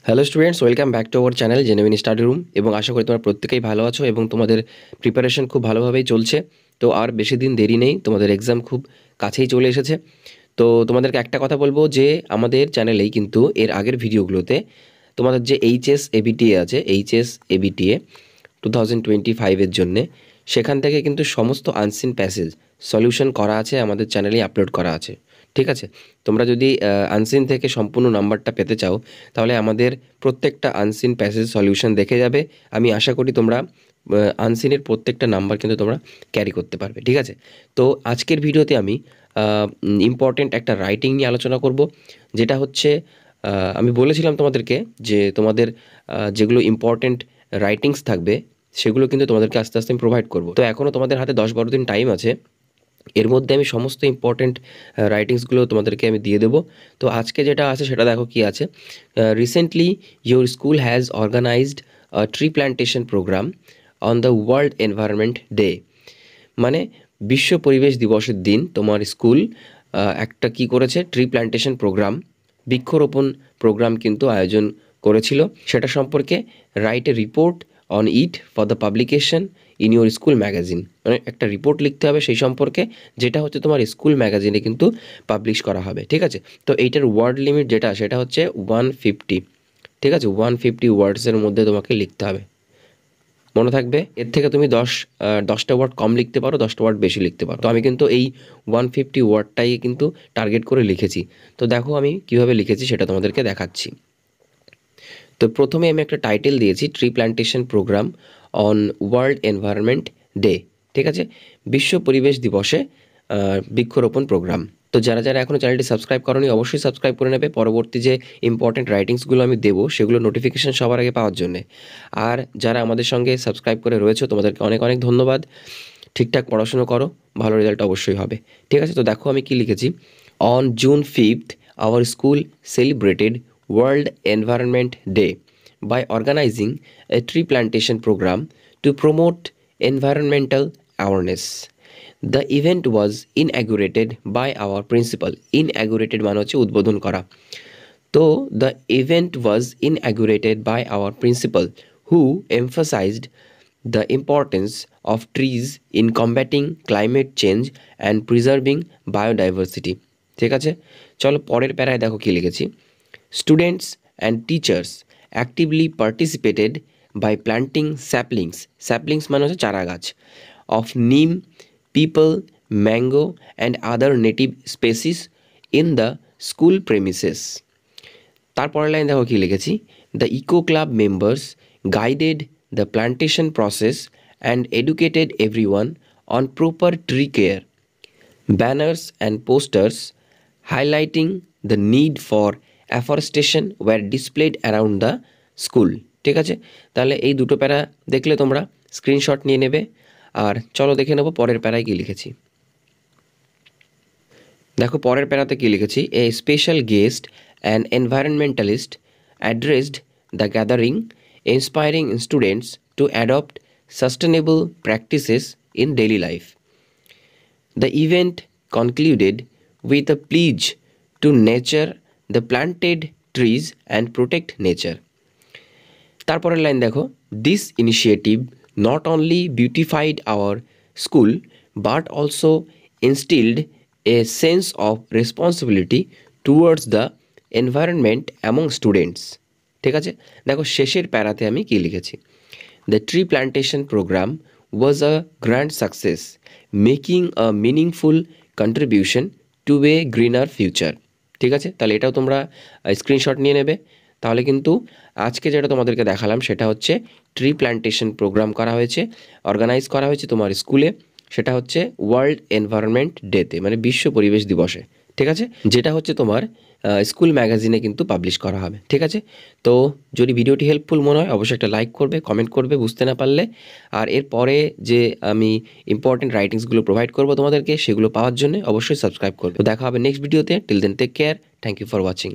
Hello students, welcome back to our channel genuine study room. এবং আশা করি তোমরা প্রত্যেকেই ভালো আছো এবং তোমাদের প্রিপারেশন খুব ভালোভাবেই চলছে। তো আর বেশি দিন দেরি নেই, তোমাদের এক্সাম খুব কাছেই চলে এসেছে। তো তোমাদেরকে একটা কথা বলবো যে আমাদের চ্যানেলেই কিন্তু এর আগের ভিডিওগুলোতে তোমাদের যে এইচএস এবিটিএ আছে, এইচএস এবিটিএ 2025-এর জন্যে, সেখান থেকে কিন্তু সমস্ত আনসিন প্যাসেজ সলিউশন করা আছে, আমাদের চ্যানেলেই আপলোড করা আছে। ঠিক আছে, তোমরা যদি আনসিন থেকে সম্পূর্ণ নাম্বারটা পেতে চাও তাহলে আমাদের প্রত্যেকটা আনসিন প্যাসেজ সলিউশন দেখে যাবে। আমি আশা করি তোমরা আনসিনের প্রত্যেকটা নাম্বার কিন্তু তোমরা ক্যারি করতে পারবে। ঠিক আছে, তো আজকের ভিডিওতে আমি ইম্পর্টেন্ট একটা রাইটিং নিয়ে আলোচনা করব, যেটা হচ্ছে আমি বলেছিলাম তোমাদেরকে যে তোমাদের যেগুলো ইম্পর্টেন্ট রাইটিংস থাকবে সেগুলো কিন্তু তোমাদেরকে আস্তে আস্তে আমি প্রোভাইড করব। তো এখনও তোমাদের হাতে 10-12 দিন টাইম আছে, এর মধ্যে আমি সমস্ত ইম্পর্টেন্ট রাইটিংসগুলো তোমাদেরকে আমি দিয়ে দেবো। তো আজকে যেটা আছে সেটা দেখো কি আছে। Recently your school has organized tree plantation program on the world environment day. মানে বিশ্ব পরিবেশ দিবসের দিন তোমার স্কুল একটা কি করেছে, ট্রি প্ল্যান্টেশন প্রোগ্রাম, বৃক্ষরোপণ প্রোগ্রাম কিন্তু আয়োজন করেছিল। সেটা সম্পর্কে write a report on it for the publication in your school magazine. মানে একটা রিপোর্ট লিখতে হবে সেই সম্পর্কে, যেটা হচ্ছে তোমার স্কুল ম্যাগাজিনে কিন্তু পাবলিশ করা হবে। ঠিক আছে, তো এইটার ওয়ার্ড লিমিট যেটা সেটা হচ্ছে 150। ঠিক আছে, 150 ওয়ার্ডসের মধ্যে তোমাকে লিখতে হবে, মনে থাকবে। এর থেকে তুমি 10টা ওয়ার্ড কম লিখতে পারো, 10টা ওয়ার্ড বেশি লিখতে পারো। তো আমি কিন্তু এই 150 ওয়ার্ডটাই কিন্তু টার্গেট করে লিখেছি। তো দেখো আমি কিভাবে লিখেছি সেটা তোমাদেরকে দেখাচ্ছি। তো প্রথমে আমি একটা টাইটেল দিয়েছি, tree plantation program on world environment day. ঠিক আছে, বিশ্ব পরিবেশ দিবসে বৃক্ষরোপণ প্রোগ্রাম। তো যারা যারা এখনও চ্যানেলটি সাবস্ক্রাইব করোনি অবশ্যই সাবস্ক্রাইব করে নেবে, পরবর্তী যে ইম্পর্টেন্ট রাইটিংসগুলো আমি দেবো সেগুলো নোটিফিকেশান সবার আগে পাওয়ার জন্যে। আর যারা আমাদের সঙ্গে সাবস্ক্রাইব করে রয়েছে তোমাদেরকে অনেক অনেক ধন্যবাদ। ঠিকঠাক পড়াশুনো করো, ভালো রেজাল্ট অবশ্যই হবে। ঠিক আছে, তো দেখো আমি কি লিখেছি। On June 5th our school celebrated world environment day by organizing a tree plantation program to promote environmental awareness. The event was inaugurated by our principal. Inaugurated মানে হচ্ছে উদ্বোধন করা। তো the event was inaugurated by our principal who emphasized the importance of trees in combating climate change and preserving biodiversity. ঠিক আছে, চলো পরের প্যারায় দেখো কি লিখেছি। Students and teachers actively participated by planting saplings. Saplings মানে হচ্ছে চারা গাছ of neem, people, mango and other native species in the school premises. তারপরের লাইন দেখো কি লিখেছি। The eco club members guided the plantation process and educated everyone on proper tree care. Banners and posters highlighting the need for afforestation were displayed around the school. ঠিক আছে, তাহলে এই দুটো প্যারা দেখলে তোমরা স্ক্রিনশট নিয়ে নেবে। আর চলো দেখে নেবো পরের প্যারায় কী লিখেছি। দেখো পরের প্যারাতে কী লিখেছি। A special guest and environmentalist addressed the gathering inspiring students to adopt sustainable practices in daily life. The event concluded with a please two nature the planted trees and protect nature. তারপরের line দেখো। This initiative not only beautified our school but also instilled a sense of responsibility towards the environment among students. ঠিক আছে, দেখো শেষের প্যারাতে আমি কি লিখেছি। The tree plantation program was a grand success, making a meaningful contribution to a greener future. ঠিক আছে, তাহলে এটাও তোমরা স্ক্রিনশট নিয়ে নেবে। তাহলে কিন্তু আজকে যেটা তোমাদেরকে দেখালাম সেটা হচ্ছে ট্রি প্ল্যান্টেশন প্রোগ্রাম করা হয়েছে, অর্গানাইজ করা হয়েছে তোমার স্কুলে। সেটা হচ্ছে ওয়ার্ল্ড এনভায়রনমেন্ট ডেতে, মানে বিশ্ব পরিবেশ দিবসে। ঠিক আছে, যেটা হচ্ছে তোমার স্কুল ম্যাগাজিনে কিন্তু পাবলিশ করা হবে। ঠিক আছে, তো যদি ভিডিওটি হেল্পফুল মনে হয় অবশ্যই একটা লাইক করবে, কমেন্ট করবে বুঝতে না পারলে। আর এরপরে যে আমি ইম্পর্টেন্ট রাইটিংসগুলো প্রোভাইড করবো তোমাদেরকে, সেগুলো পাওয়ার জন্য অবশ্যই সাবস্ক্রাইব করবে। তো দেখা হবে নেক্সট ভিডিওতে। Till then take care, thank you for watching.